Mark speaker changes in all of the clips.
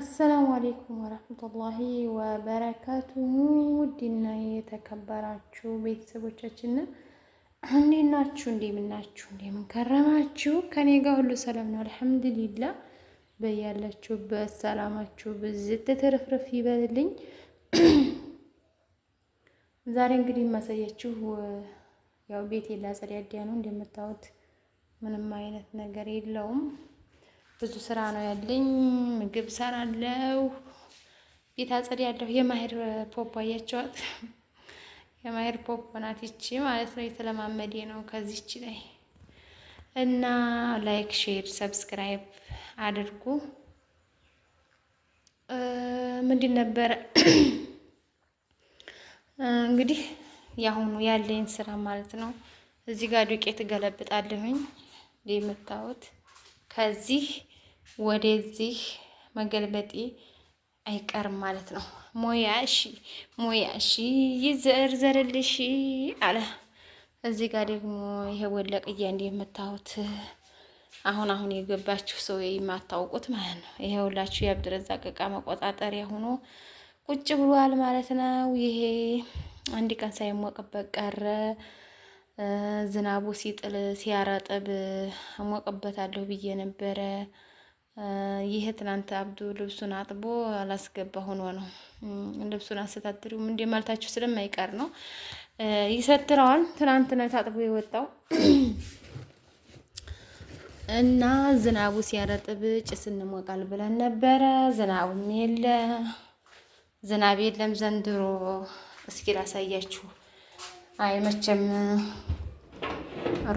Speaker 1: አሰላሙ አሌይኩም ወረህመቱላሂ ወበረካቱሁ። ውድና የተከበራችሁ ቤተሰቦቻችን እንዴት ናችሁ? እንደምን ናችሁ? እንደምን ከረማችሁ? ከኔ ጋር ሁሉ ሰላም ነው አልሐምዱሊላህ። በያላችሁበት ሰላማችሁ ብዝት ትርፍርፍ ይበልልኝ። ዛሬ እንግዲህ የማሳያችሁ ያው ቤት ላጸዳዳ ነው። እንደምታዩት ምንም አይነት ነገር የለውም። ብዙ ስራ ነው ያለኝ። ምግብ ሰራለሁ፣ ቤት አጸዳለሁ። የማሄር ፖፖ አያቸዋት። የማሄር ፖፖ ናት ይቺ ማለት ነው። የተለማመዴ ነው ከዚች ላይ እና ላይክ፣ ሼር፣ ሰብስክራይብ አድርጉ። ምንድን ነበረ እንግዲህ ያሁኑ ያለኝ ስራ ማለት ነው። እዚህ ጋር ዱቄት ገለብጣለሁኝ የምታዩት ከዚህ ወደዚህ መገልበጤ አይቀርም ማለት ነው። ሞያሺ ይዘርዘርልሽ አለ። እዚህ ጋር ደግሞ ይሄ ወለቅያ እንደምታዩት አሁን የገባችሁ ሰው የማታውቁት ማለት ነው። ይሄ ሁላችሁ የአብድረዛቅ ዕቃ መቆጣጠሪያ ሆኖ ቁጭ ብሏል ማለት ነው። ይሄ አንድ ቀን ሳይሞቅበት ቀረ። ዝናቡ ሲጥል ሲያረጥብ እሞቅበታለሁ ብዬ ነበረ። ይሄ ትናንት አብዱ ልብሱን አጥቦ አላስገባ ሆኖ ነው። ልብሱን አስተታትሪውም እንደ ማለታችሁ ስለማይቀር ነው። ይሰትረዋል። ትናንት ነው ታጥቦ የወጣው እና ዝናቡ ሲያረጥብ ጭስ እንሞቃል ብለን ነበረ። ዝናቡም የለ፣ ዝናብ የለም ዘንድሮ። እስኪ ላሳያችሁ። አይ መቼም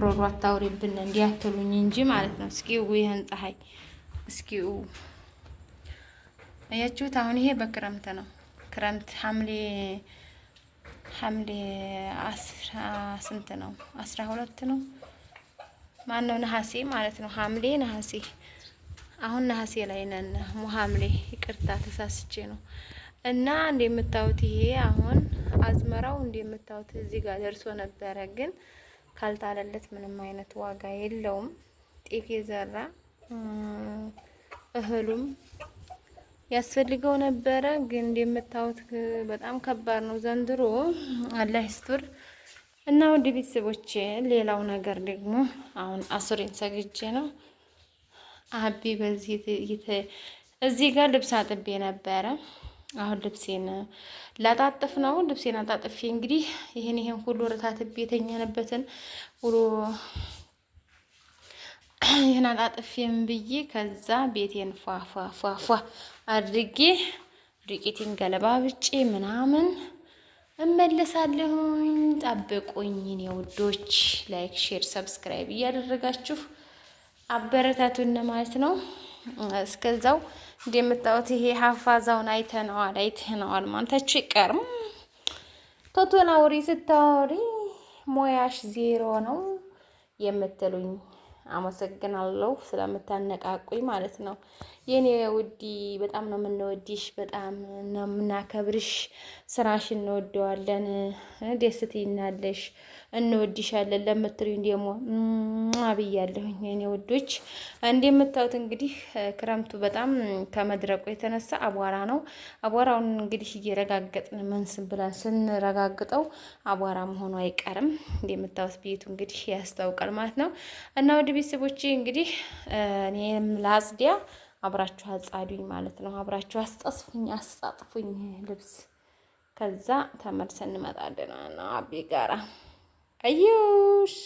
Speaker 1: ሮሮ አታውሪብን እንዲያትሉኝ እንጂ ማለት ነው። እስኪው ይሄን ፀሐይ እስኪው አያችሁት? አሁን ይሄ በክረምት ነው። ክረምት ሐምሌ 10 ነው 12 ነው ማነው ነሐሴ ማለት ነው። ሐምሌ ነሐሴ፣ አሁን ነሐሴ ላይ ነን። ሐምሌ ይቅርታ ተሳስቼ ነው። እና እንደምታዩት ይሄ አሁን አዝመራው እንደምታዩት እዚህ ጋር ደርሶ ነበረ፣ ግን ካልታለለት ምንም አይነት ዋጋ የለውም። ጤፍ የዘራ እህሉም ያስፈልገው ነበረ፣ ግን እንደምታዩት በጣም ከባድ ነው ዘንድሮ። አላህ ይስጥር። እና ወደ ቤተሰቦቼ ሌላው ነገር ደግሞ አሁን አሱሬን ሰግጄ ነው አቢ በዚህ እዚህ ጋር ልብስ አጥቤ ነበረ። አሁን ልብሴን ላጣጥፍ ነው። ልብሴን አጣጥፌ እንግዲህ ይሄን ሁሉ ረታትቤ የተኛነበትን ሁሉ ይሄን አጣጥፌም ብዬ ከዛ ቤቴን ፏ አድርጌ ዱቄቴን ገለባብጬ ምናምን እመለሳለሁኝ። ጠብቁኝ እኔ ውዶች። ላይክ፣ ሼር፣ ሰብስክራይብ እያደረጋችሁ አበረታቱን ማለት ነው። እስከዛው እንደምታዩት ይሄ ሀፋዛውን አይተነዋል ማለታችሁ ይቀርም። ቶቶና ወሬ ስታወሪ ሞያሽ ዜሮ ነው የምትሉኝ አመሰግናለሁ ስለምታነቃቁኝ ማለት ነው። የኔ ውዲ በጣም ነው የምንወድሽ፣ በጣም ነው የምናከብርሽ። ስራሽ እንወደዋለን፣ ደስ ትይናለሽ፣ እንወድሻለን ለምትሉኝ ደግሞ አብያለሁኝ የኔ ውዶች። እንደምታዩት እንግዲህ ክረምቱ በጣም ከመድረቁ የተነሳ አቧራ ነው። አቧራውን እንግዲህ እየረጋገጥን መንስን ብለን ስንረጋግጠው አቧራ መሆኑ አይቀርም። እንደምታዩት ቤቱ እንግዲህ ያስታውቃል ማለት ነው። እና ወደ ቤተሰቦቼ እንግዲህ እኔም ላጽዲያ አብራችሁ አጻዱኝ ማለት ነው። አብራችሁ አስጣጥፉኝ ልብስ። ከዛ ተመልሰን እንመጣለን ነው አቤ ጋራ አዩሽ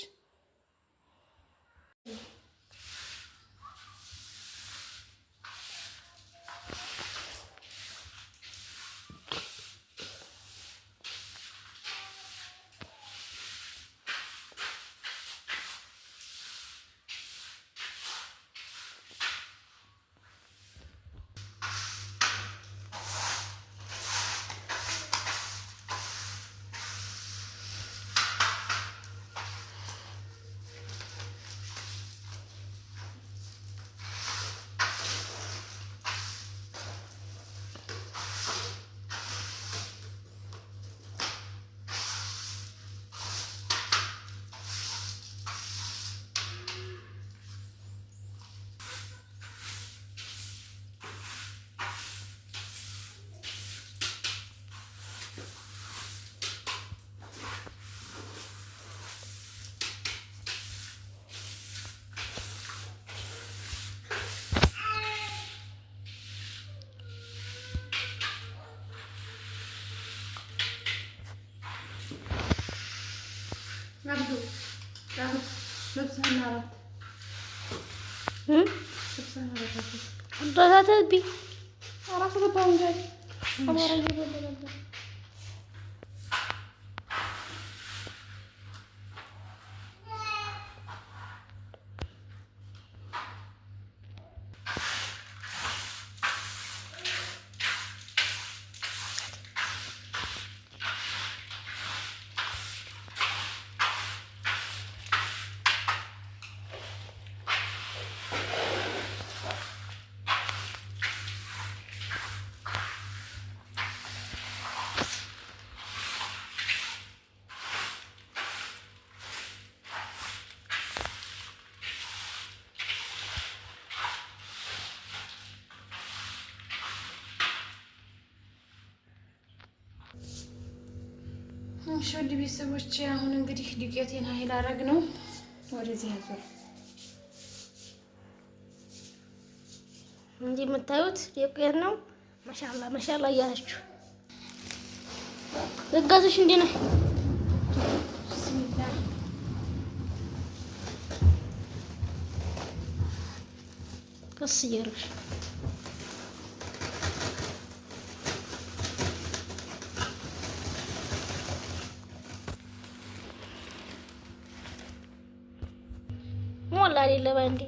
Speaker 2: እንዳታተቢ
Speaker 1: አራስ ገባው እንጂ አማራ ይበል ነበር። እሺ ውድ ቤተሰቦቼ አሁን እንግዲህ ዱቄቴን ኃይል አረግ ነው ወደዚህ ያዞር
Speaker 2: እንዲህ የምታዩት ዱቄት ነው። ማሻአላ ማሻአላ እያላችሁ ለጋዝሽ እንዴ ነው።
Speaker 1: ቢስሚላህ
Speaker 2: ቀስ እያደረግሽ ሞላ አይደለ ባንዴ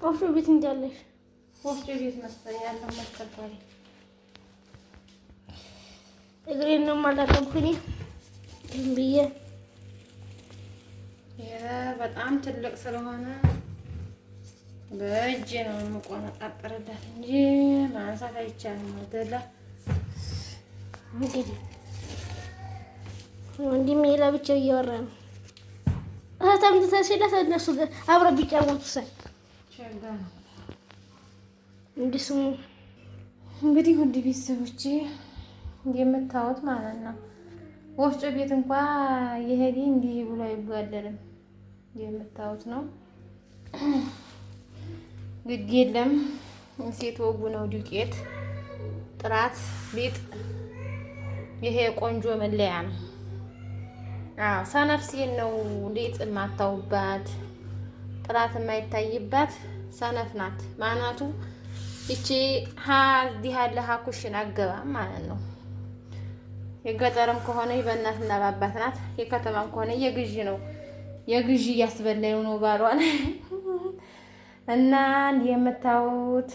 Speaker 2: ወፍጮ ቤት እንዳለሽ
Speaker 1: ወፍጮ ቤት መሰለኝ ያለው መሰለኝ።
Speaker 2: እግሬን ነው የማላቀብኩኝ ብዬ
Speaker 1: በጣም ትልቅ ስለሆነ በእጄ ነው የምቆነጣጠርላት እንጂ ማንሳት አይቻልም። አይደለ
Speaker 2: እንግዲህ ወንድሜ ለብቻው እያወራ ነው። እህታም ተሰሲላት እነሱ ጋር አብረው ቢጫወቱ ሳይ
Speaker 1: ሸጋ ነው
Speaker 2: እንዲህ ስሙ
Speaker 1: እንግዲህ ውድ ቤተሰቦቼ የምታዩት ማለት ነው። ወፍጮ ቤት እንኳን የሄዲ እንዲህ ብሎ አይጓደልም። የምታዩት ነው። ግድ የለም ሴት ወጉ ነው። ዱቄት ጥራት ሊጥ ይሄ ቆንጆ መለያ ነው። አዎ ሰነፍሴን ነው ሊጥ የማታውባት ጥራት የማይታይባት ሰነፍ ናት። ማናቱ እቺ ዲህ ያለ ሀኩሽን አገባም ማለት ነው። የገጠርም ከሆነ በእናትና በአባት ናት። የከተማም ከሆነ የግዢ ነው። የግዢ እያስበላዩ ነው ባሏን እና እንዲህ የምታዩት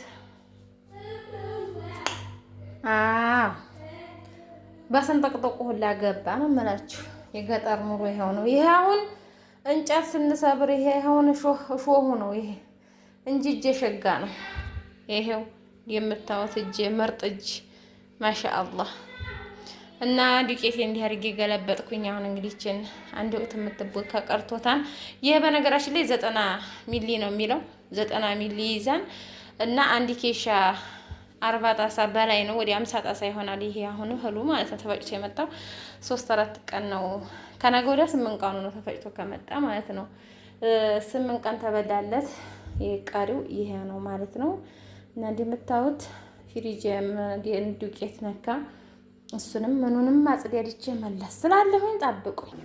Speaker 1: በሰንጠቅጠቁ ሁላ ገባ ነው የምላችሁ። የገጠር ኑሮ ይሄው ነው። ይሄ አሁን እንጨት ስንሰብር ይሄ አሁን ሾሁ ነው ይሄ እንጂ እጄ ሸጋ ነው። ይሄው የምታዩት እጄ ምርጥ እጅ ማሻአላህ። እና ዱቄቴ እንዲህ አድርጌ ገለበጥኩኝ። አሁን እንግዲህ እችን አንድ ወቅት የምትቦካ ቀርቶታል። ይሄ በነገራችን ላይ 90 ሚሊ ነው የሚለው 90 ሚሊ ይዛን እና አንድ ኬሻ 40 ጣሳ በላይ ነው። ወደ 50 ጣሳ ይሆናል። ይሄ አሁን እህሉ ማለት ነው ተፈጭቶ የመጣው 3-4 ቀን ነው። ከነገ ወዲያ 8 ቀኑ ነው ተፈጭቶ ከመጣ ማለት ነው። 8 ቀን ተበላለት። የቀሪው ይሄ ነው ማለት ነው። እና እንደምታዩት ፍሪጅም ዱቄት ነካ። እሱንም ምኑንም አጽዳድቼ መለስ ስላለሁኝ ጠብቁኝ።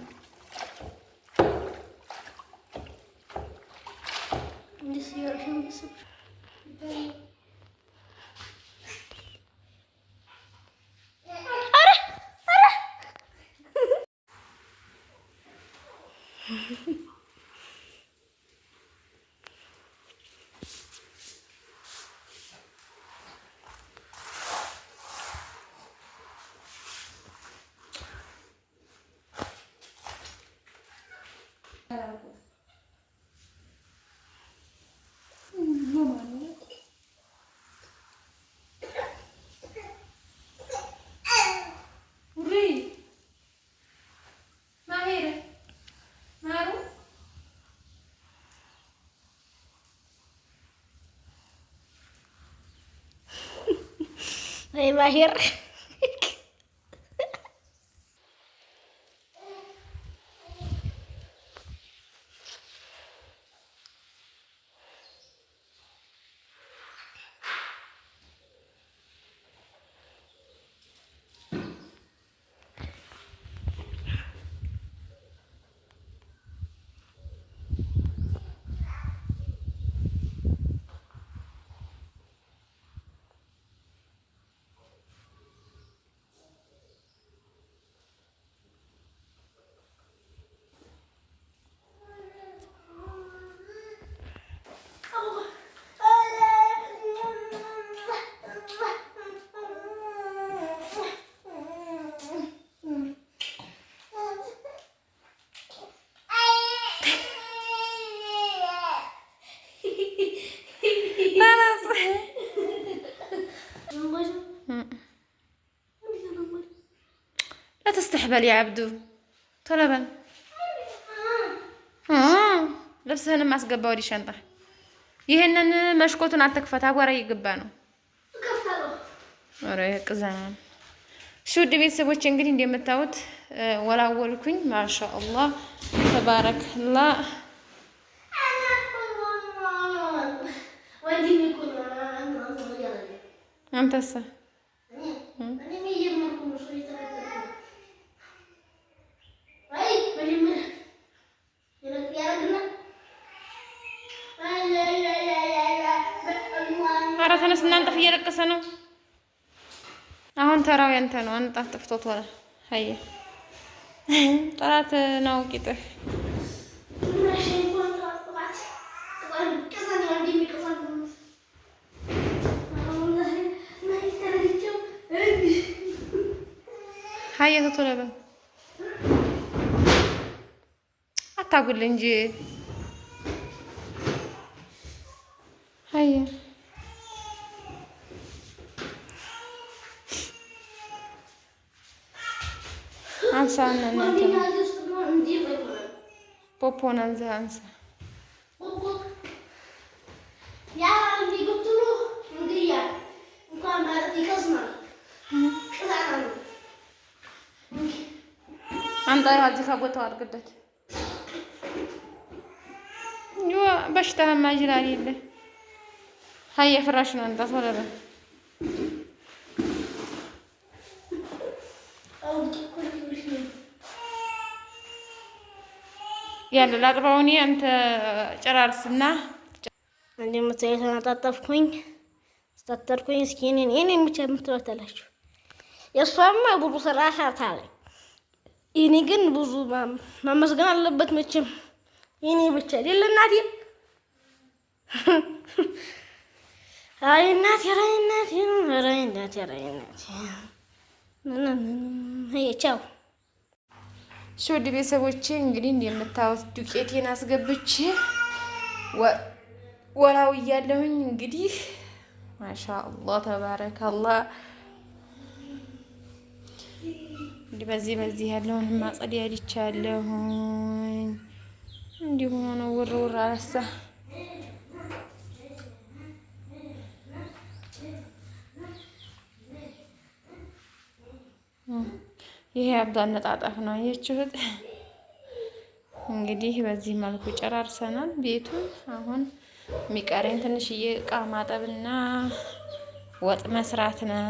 Speaker 2: Ay, Mahir.
Speaker 1: ፈታሕ በል ያ አብዱ ቶሎ በል። ልብስህንም አስገባ ወዲህ ሻንጣ። ይሄንን መሽኮቱን አትክፈት፣ አቧራ እየገባ ነው። ኧረ ቅዘናም። እሺ ውድ ቤተሰቦች እንግዲህ እንደምታዩት ወላወልኩኝ። ማሻአላህ ተባረክላህ። አንተሳ ኧረ ተነስ እናንጠፍ፣ እየለቀሰ ነው። አሁን ተራው ያንተ ነው። አንጣፍ ጥፍቶት ወላ ሀየ ጠላት ነው ቂጥህ። ሀየ ቶሎ በል አታጉል እንጂ ሀየ አንሳ እናንተ ፖፖን አንሳ አንተ እዚህ ከቦታው አድርግበት። በሽታህማ ጅላል የለ ሀየ ፍራሽ ነው አንጣት ወለበ ያለ ላጥባው እኔ አንተ ጨራርስና
Speaker 2: እንደምታዩት ተነጣጠፍኩኝ፣ ስታተርኩኝ። እስኪ እኔን ብቻ የምትበተላችሁ የእሷማ ብዙ ሰራሻት አለኝ። እኔ ግን ብዙ ማመስገን አለበት መቼም። እኔ ብቻ አይደል እናቴ። አይ እናቴ፣ አይ እናቴ፣ አይ እናቴ፣ አይ እናቴ። ቻው።
Speaker 1: እሺ ውድ ቤተሰቦቼ እንግዲህ እንደምታዩት ዱቄቴን አስገብቼ ወላው እያለሁኝ እንግዲህ ማሻአላህ ተባረከላህ። እንግዲህ በዚህ ያለውን ማጸድ ያልቻለሁኝ እንዲሁ ነው። ውር አረሳ ይሄ አብዶ አነጣጣፍ ነው። አያችሁት? እንግዲህ በዚህ መልኩ ጨራርሰናል ቤቱን። አሁን የሚቀረኝ ትንሽዬ እቃ ማጠብና ወጥ መስራት ነው።